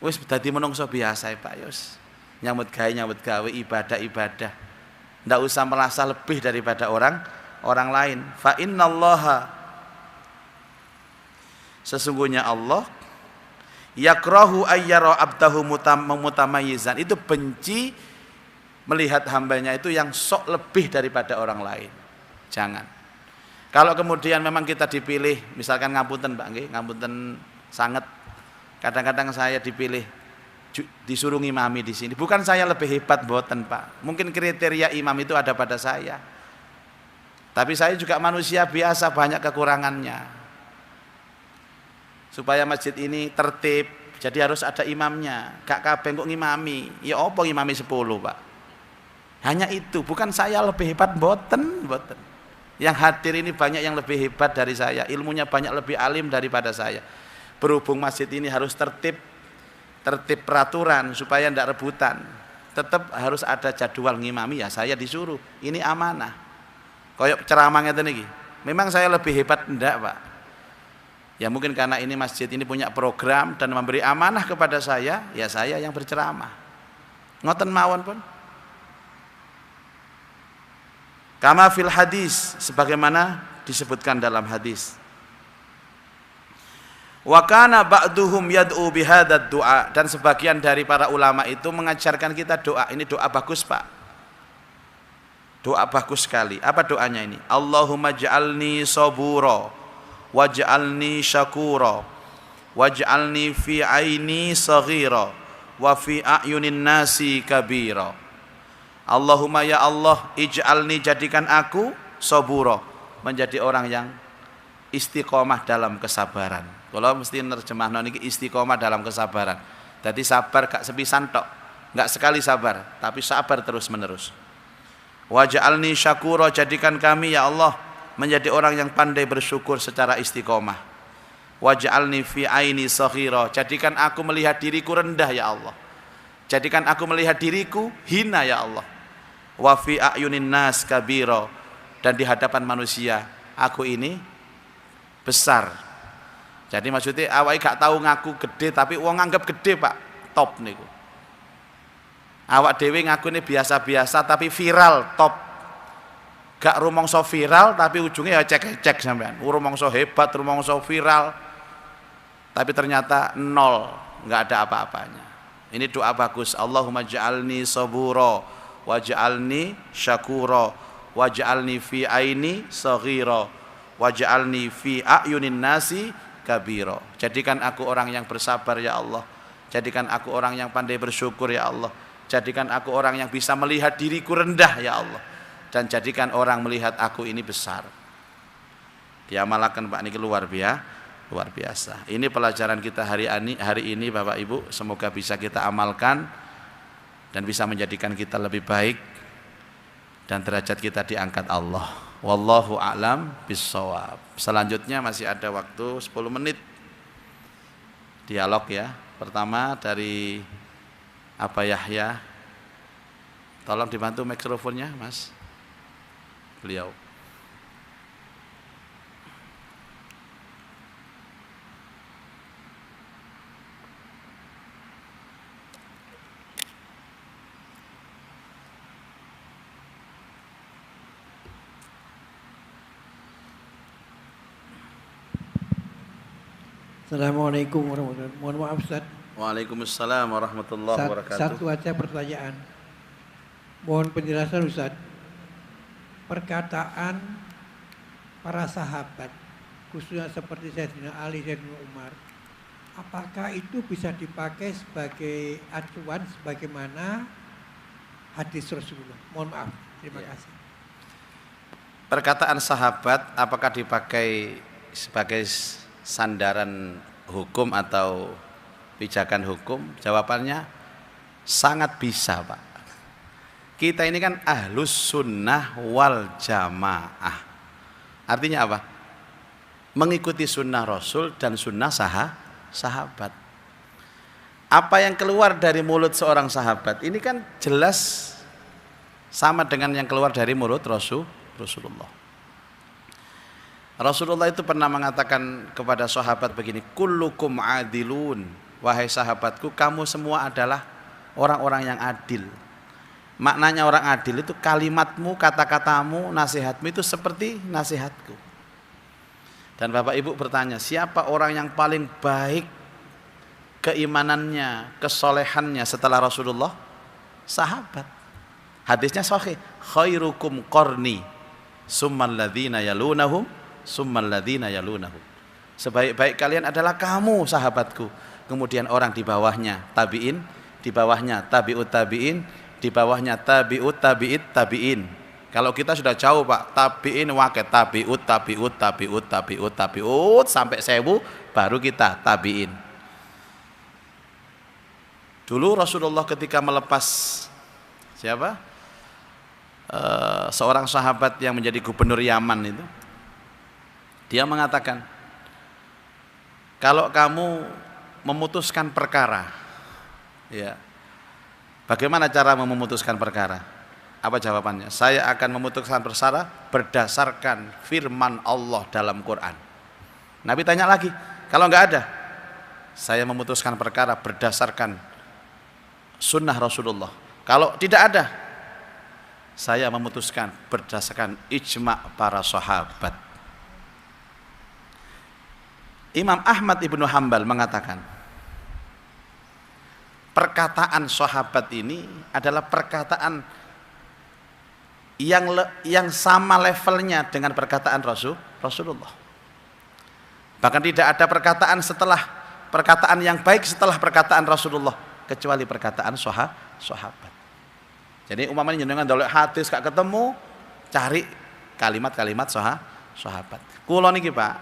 Speaker 1: Wis dadi menungso biasa ya, Pak. Yus. Nyambut gawe ibadah. Ndak usah merasa lebih daripada orang lain. Fa innallaha, sesungguhnya Allah yakrahu ayyara abdahu mutamayyizan, itu benci melihat hambanya itu yang sok lebih daripada orang lain. Jangan. Kalau kemudian memang kita dipilih, misalkan ngapunten Pak nggih, ngapunten sanget. Kadang-kadang saya dipilih disuruh ngimami di sini. Bukan saya lebih hebat mboten, Pak. Mungkin kriteria imam itu ada pada saya. Tapi saya juga manusia biasa, banyak kekurangannya. Supaya masjid ini tertib, jadi harus ada imamnya. Gak kabeh kok ngimami. Ya apa ngimami 10, Pak? Hanya itu, bukan saya lebih hebat mboten. Yang hadir ini banyak yang lebih hebat dari saya, ilmunya banyak lebih alim daripada saya. Berhubung masjid ini harus tertib peraturan supaya tidak rebutan, tetap harus ada jadwal ngimami, ya saya disuruh. Ini amanah. Koyok ceramah ngeten iki. Memang saya lebih hebat enggak, Pak? Ya mungkin karena ini masjid ini punya program dan memberi amanah kepada saya, ya saya yang berceramah. Ngoten mawon pun. Kama fil hadis, sebagaimana disebutkan dalam hadis. Wa kana ba'duhum yad'u bihadzal du'a, dan sebagian dari para ulama itu mengajarkan kita doa. Ini doa bagus, Pak. Doa bagus sekali. Apa doanya ini? Allahumma ja'alni sabura waj'alni syakura waj'alni fi aini saghira wa fi a'yunin nasi kabira. Allahumma ya Allah, ij'alni, jadikan aku sabura, menjadi orang yang istiqomah dalam kesabaran. Kalau mesti nerjemahno niki istiqomah dalam kesabaran. Jadi sabar gak sepisan tok, gak sekali sabar, tapi sabar terus menerus. Waj'alni syakura, jadikan kami ya Allah menjadi orang yang pandai bersyukur secara istiqomah. Waj'alni fi aini saghira, jadikan aku melihat diriku rendah ya Allah. Jadikan aku melihat diriku hina ya Allah. Wa fi a'yunin nas kabira, dan di hadapan manusia aku ini besar. Jadi maksudnya awake gak tahu ngaku gede tapi wong nganggep gede, Pak. Top niku. Awak dhewe ngaku ini biasa-biasa tapi viral, top. Gak rumangsa viral tapi ujungnya ya cek-cek sampean. Rumangsa hebat, rumangsa viral. Tapi ternyata nol, enggak ada apa-apanya. Ini doa bagus. Allahumma ja'alni sabura waj'alni syakura waj'alni fi aini saghira waj'alni fi a'yunin nasi kabira. Jadikan aku orang yang bersabar ya Allah. Jadikan aku orang yang pandai bersyukur ya Allah. Jadikan aku orang yang bisa melihat diriku rendah ya Allah. Dan jadikan orang melihat aku ini besar. Diamalkan, Pak, niki luar biasa. Ini pelajaran kita hari ini Bapak Ibu, semoga bisa kita amalkan dan bisa menjadikan kita lebih baik dan derajat kita diangkat Allah. Wallahu a'lam bissawab. Selanjutnya masih ada waktu 10 menit dialog ya. Pertama dari Aba Yahya. Tolong dibantu mikrofonnya, Mas. Beliau.
Speaker 2: Assalamualaikum warahmatullahi wabarakatuh. Mohon maaf Ustaz.
Speaker 1: Waalaikumsalam warahmatullahi wabarakatuh.
Speaker 2: Satu aja pertanyaan. Mohon penjelasan Ustaz. Perkataan para sahabat, khususnya seperti Sayyidina Ali, Sayyidina Umar, apakah itu bisa dipakai sebagai acuan sebagaimana hadis Rasulullah? Mohon maaf, terima kasih.
Speaker 1: Perkataan sahabat apakah dipakai sebagai sandaran hukum atau pijakan hukum? Jawabannya sangat bisa, Pak. Kita ini kan ahlus sunnah wal jamaah. Artinya apa? Mengikuti sunnah Rasul dan sunnah sahabat. Apa yang keluar dari mulut seorang sahabat ini kan jelas sama dengan yang keluar dari mulut Rasulullah. Rasulullah itu pernah mengatakan kepada sahabat begini, kullukum adilun, wahai sahabatku, kamu semua adalah orang-orang yang adil. Maknanya orang adil itu kalimatmu, kata-katamu, nasihatmu itu seperti nasihatku. Dan Bapak Ibu bertanya, siapa orang yang paling baik keimanannya, kesolehannya setelah Rasulullah? Sahabat. Hadisnya sahih, khairukum qarni summal ladzina yalunahum summal ladzina yalunahum. Sebaik-baik kalian adalah kamu sahabatku, kemudian orang di bawahnya tabi'in, di bawahnya tabi'ut tabi'in, di bawahnya tabi'ut tabi'it tabi'in. Kalau kita sudah jauh, Pak, tabi'in wake tabi'ut tabi'ut tabi'ut tabi'ut tabi'ut sampai 1000 baru kita tabi'in. Dulu Rasulullah ketika melepas siapa? Seorang sahabat yang menjadi gubernur Yaman itu, dia mengatakan, kalau kamu memutuskan perkara, ya, bagaimana cara memutuskan perkara? Apa jawabannya? Saya akan memutuskan perkara berdasarkan firman Allah dalam Quran. Nabi tanya lagi, kalau nggak ada, saya memutuskan perkara berdasarkan sunnah Rasulullah. Kalau tidak ada, saya memutuskan berdasarkan ijma' para sahabat. Imam Ahmad ibnu Hanbal mengatakan, perkataan sahabat ini adalah perkataan yang sama levelnya dengan perkataan Rasulullah. Bahkan tidak ada perkataan yang baik setelah perkataan Rasulullah kecuali perkataan sahabat. Jadi umpamanya jenengan dolek hadis gak ketemu, cari kalimat-kalimat sahabat. Kula niki, Pak,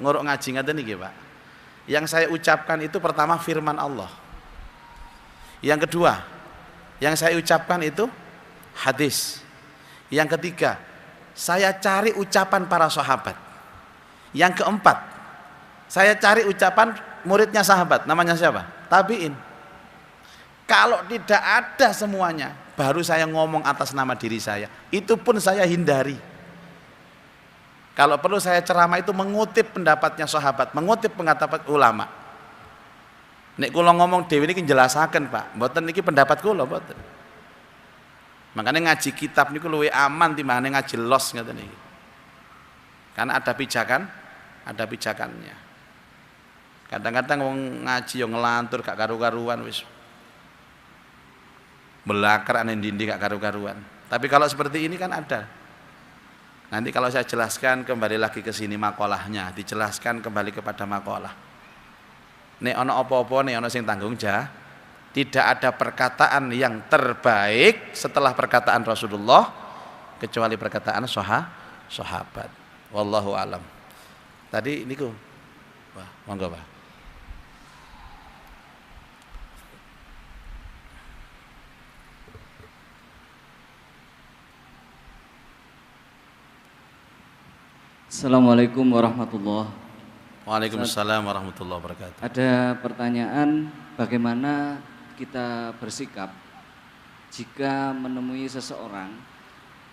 Speaker 1: nguruk ngaji ngaten niki, Pak. Yang saya ucapkan itu pertama firman Allah. Yang kedua, yang saya ucapkan itu hadis. Yang ketiga, saya cari ucapan para sahabat. Yang keempat, saya cari ucapan muridnya sahabat, namanya siapa? Tabi'in. Kalau tidak ada semuanya, baru saya ngomong atas nama diri saya. Itu pun saya hindari. Kalau perlu saya ceramah itu mengutip pendapatnya sahabat, mengutip pendapat ulama. Nek kula ngomong dhewe niki njelasaken, Pak. Mboten niki pendapat kula, mboten. Makanya ngaji kitab niku luwih aman timbangane ngaji los ngoten niki. Karena ada pijakannya. Kadang-kadang wong ngaji yo ngelantur gak karu-karuan wis. Belakar aneh dindi gak karu-karuan. Tapi kalau seperti ini kan ada. Nanti kalau saya jelaskan kembali lagi ke sini makolahnya, dijelaskan kembali kepada makalah. Nek ana apa-apa nek ana sing tanggung jawab. Tidak ada perkataan yang terbaik setelah perkataan Rasulullah kecuali perkataan sahabat. Wallahu alam. Tadi niku. Wah, monggo, Pak.
Speaker 3: Assalamualaikum warahmatullahi wabarakatuh.
Speaker 1: Waalaikumsalam warahmatullahi wabarakatuh.
Speaker 3: Ada pertanyaan, bagaimana kita bersikap jika menemui seseorang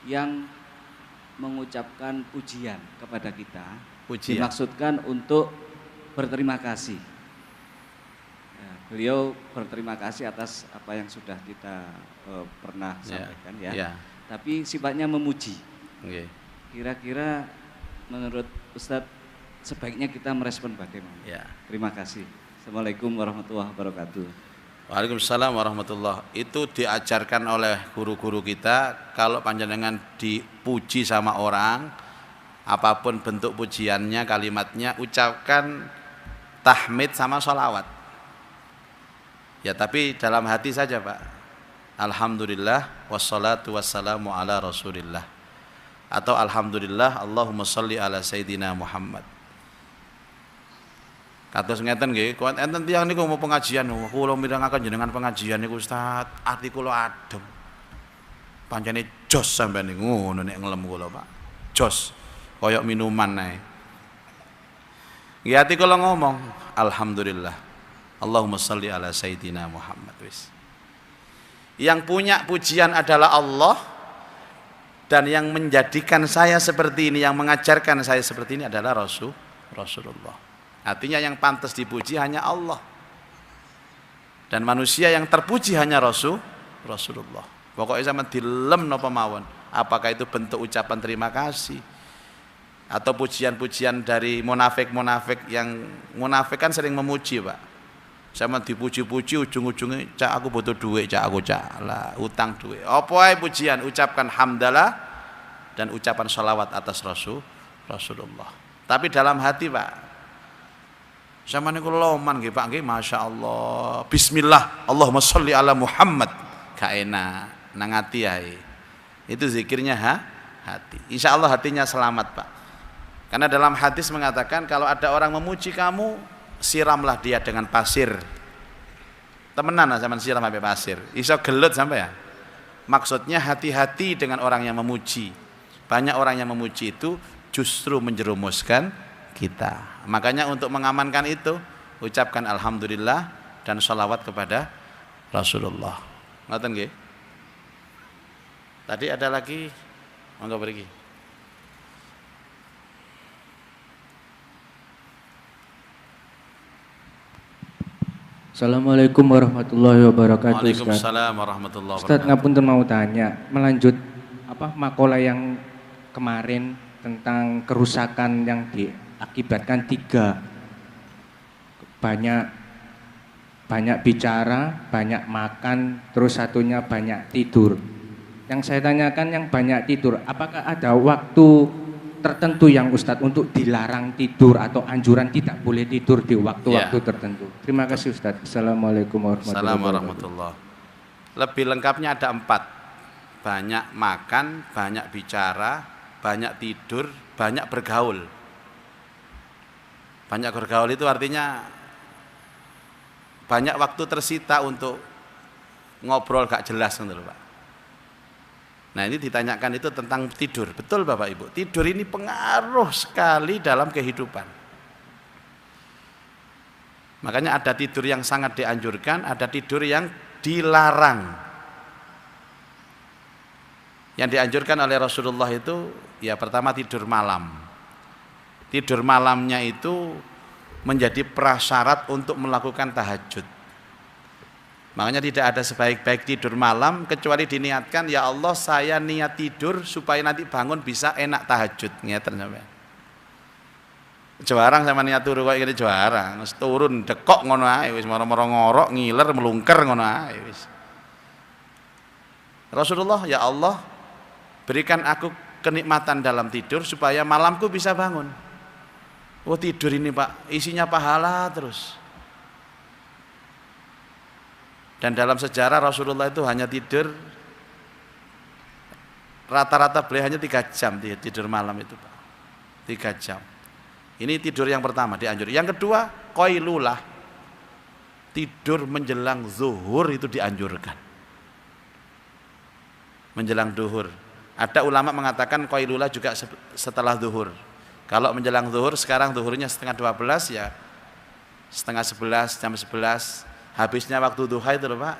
Speaker 3: yang mengucapkan pujian kepada kita,
Speaker 1: Pujian.
Speaker 3: dimaksudkan untuk berterima kasih. Ya, beliau berterima kasih atas apa yang sudah kita pernah sampaikan, ya. Tapi sifatnya memuji.
Speaker 1: Okay.
Speaker 3: Kira-kira menurut Ustadz sebaiknya kita merespon bagaimana?
Speaker 1: Ya.
Speaker 3: Terima kasih. Assalamualaikum warahmatullahi wabarakatuh.
Speaker 1: Waalaikumsalam warahmatullahi. Itu diajarkan oleh guru-guru kita, kalau panjenengan dipuji sama orang, apapun bentuk pujiannya, kalimatnya, ucapkan tahmid sama sholawat. Ya tapi dalam hati saja Pak. Alhamdulillah wassalatu wassalamu ala rasulillah. Atau alhamdulillah Allahumma sholli ala sayyidina Muhammad. Kados ngeten nggih, enten tiyang niku mau pengajian, kula mirengaken jenengan pengajian niku Ustaz, ati kula adem. Pancene jos sampeyan ngono nek ngelem kula Pak. Jos koyok minuman ae. Nggih ati kula ngomong, alhamdulillah. Allahumma sholli ala sayyidina Muhammad wis. Yang punya pujian adalah Allah, dan yang menjadikan saya seperti ini, yang mengajarkan saya seperti ini adalah Rasulullah. Artinya yang pantas dipuji hanya Allah, dan manusia yang terpuji hanya Rasulullah. Pokoknya sama dilem napa mawon, apakah itu bentuk ucapan terima kasih atau pujian-pujian dari munafik-munafik. Yang munafik kan sering memuji Pak, sama dipuji-puji ujung-ujungnya cak aku butuh duit, cak aku cak lah utang duit. Apa ae pujian, ucapkan hamdalah dan ucapan sholawat atas Rasulullah. Tapi dalam hati Pak, sama niku loman nggih Pak nggih, masya Allah, Bismillah, Allahumma sholli ala Muhammad, gak enak nang hati ae. Itu zikirnya hati. Insya Allah hatinya selamat Pak. Karena dalam hadis mengatakan kalau ada orang memuji kamu, siramlah dia dengan pasir. Temenan lah zaman siram sampai pasir. Iso gelut sampai ya. Maksudnya hati-hati dengan orang yang memuji. Banyak orang yang memuji itu justru menjerumuskan kita. Makanya untuk mengamankan itu, ucapkan alhamdulillah dan sholawat kepada Rasulullah. Ngoten nggih? Tadi ada lagi, monggo pergi.
Speaker 4: Assalamualaikum warahmatullahi wabarakatuh.
Speaker 1: Waalaikumsalam warahmatullahi wabarakatuh.
Speaker 4: Ustaz ngapunten mau tanya, melanjut makalah yang kemarin tentang kerusakan yang diakibatkan 3. Banyak bicara, banyak makan, terus satunya banyak tidur. Yang saya tanyakan yang banyak tidur, apakah ada waktu tertentu yang Ustadz untuk dilarang tidur atau anjuran tidak boleh tidur di waktu-waktu tertentu? Terima kasih Ustadz. Assalamualaikum warahmatullahi wabarakatuh.
Speaker 1: Lebih lengkapnya ada 4. Banyak makan, banyak bicara, banyak tidur, banyak bergaul. Banyak bergaul itu artinya banyak waktu tersita untuk ngobrol gak jelas gitu Pak. Nah ini ditanyakan itu tentang tidur. Betul Bapak Ibu, tidur ini pengaruh sekali dalam kehidupan. Makanya ada tidur yang sangat dianjurkan, ada tidur yang dilarang. Yang dianjurkan oleh Rasulullah itu ya pertama tidur malam. Tidur malamnya itu menjadi prasyarat untuk melakukan tahajud. Makanya tidak ada sebaik-baik tidur malam kecuali diniatkan, ya Allah saya niat tidur supaya nanti bangun bisa enak tahajud. Ngeten sampean. Jarang sama niat turu kok ngene jarang. Wis turun dekok ngono ae wis moro-moro ngorok ngiler melungker ngono ae wis. Rasulullah, ya Allah berikan aku kenikmatan dalam tidur supaya malamku bisa bangun. Oh tidur ini Pak isinya pahala terus. Dan dalam sejarah Rasulullah itu hanya tidur rata-rata beliau hanya 3 jam tidur malam itu Pak. 3 jam. Ini tidur yang pertama dianjurkan. Yang kedua qailulah. Tidur menjelang zuhur itu dianjurkan. Menjelang zuhur. Ada ulama mengatakan qailulah juga setelah zuhur. Kalau menjelang zuhur, sekarang zuhurnya 10:30 ya 10:30 jam 11. Habisnya waktu duha itu loh Pak,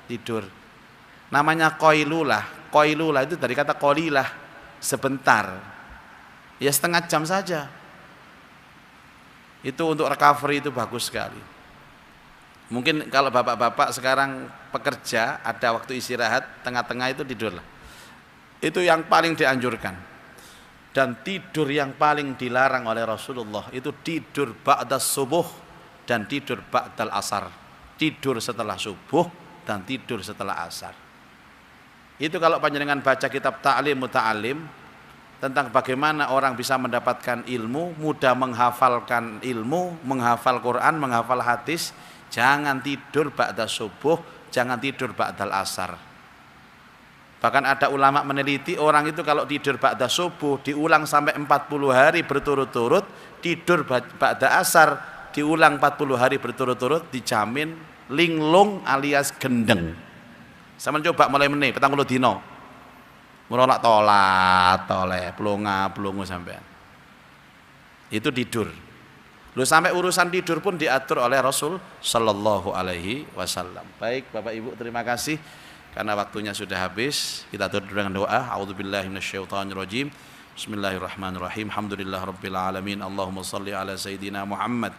Speaker 1: tidur. Namanya qailulah. Qailulah itu dari kata qalilah, sebentar. Ya setengah jam saja. Itu untuk recovery itu bagus sekali. Mungkin kalau bapak-bapak sekarang pekerja, ada waktu istirahat, tengah-tengah itu tidurlah. Itu yang paling dianjurkan. Dan tidur yang paling dilarang oleh Rasulullah itu tidur ba'da subuh dan tidur ba'dal asar. Tidur setelah subuh dan tidur setelah asar. Itu kalau panjenengan baca kitab Ta'lim Muta'alim, tentang bagaimana orang bisa mendapatkan ilmu, mudah menghafalkan ilmu, menghafal Quran, menghafal hadis. Jangan tidur ba'da subuh, jangan tidur ba'dal asar. Bahkan ada ulama meneliti orang itu kalau tidur ba'da subuh diulang sampai 40 hari berturut-turut, tidur ba'da asar diulang 40 hari berturut-turut, dijamin linglung alias gendeng. Sama coba mulai meneh 40 dino. Merolak toleh, pelongo sampean. Itu tidur. Lu sampai urusan tidur pun diatur oleh Rasul sallallahu alaihi wasallam. Baik Bapak Ibu, terima kasih karena waktunya sudah habis. Kita tutup dengan doa. A'udzubillahi minasyaitonirrajim. Bismillahirrahmanirrahim. Alhamdulillahirabbil alamin. Allahumma shalli ala sayidina Muhammad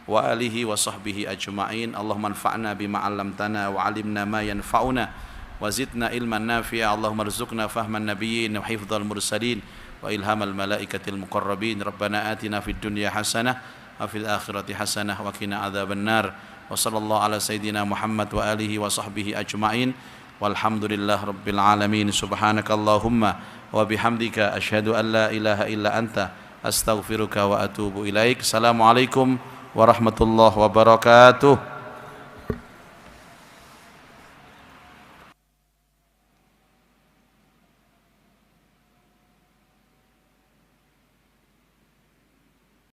Speaker 1: wa alihi wa sahbihi ajma'in. Allahumma anfa'na bima 'allamtana wa 'allimna ma yanfa'una wa zidna ilman nafi'a. Allahumma rzuqna fahman nabiyyin wa hifdzal mursalin wa ilhamal malaikatil muqarrabin. Rabbana atina fid dunya hasanah wa fil akhirati hasanah wa qina adzabannar. Wa sallallahu ala sayidina Muhammad wa alihi wa sahbihi ajma'in. Walhamdulillah rabbil alamin. Subhanakallahumma wa bihamdika asyhadu an la ilaha illa anta astaghfiruka wa atubu ilaik. Assalamualaikum warahmatullahi wabarakatuh.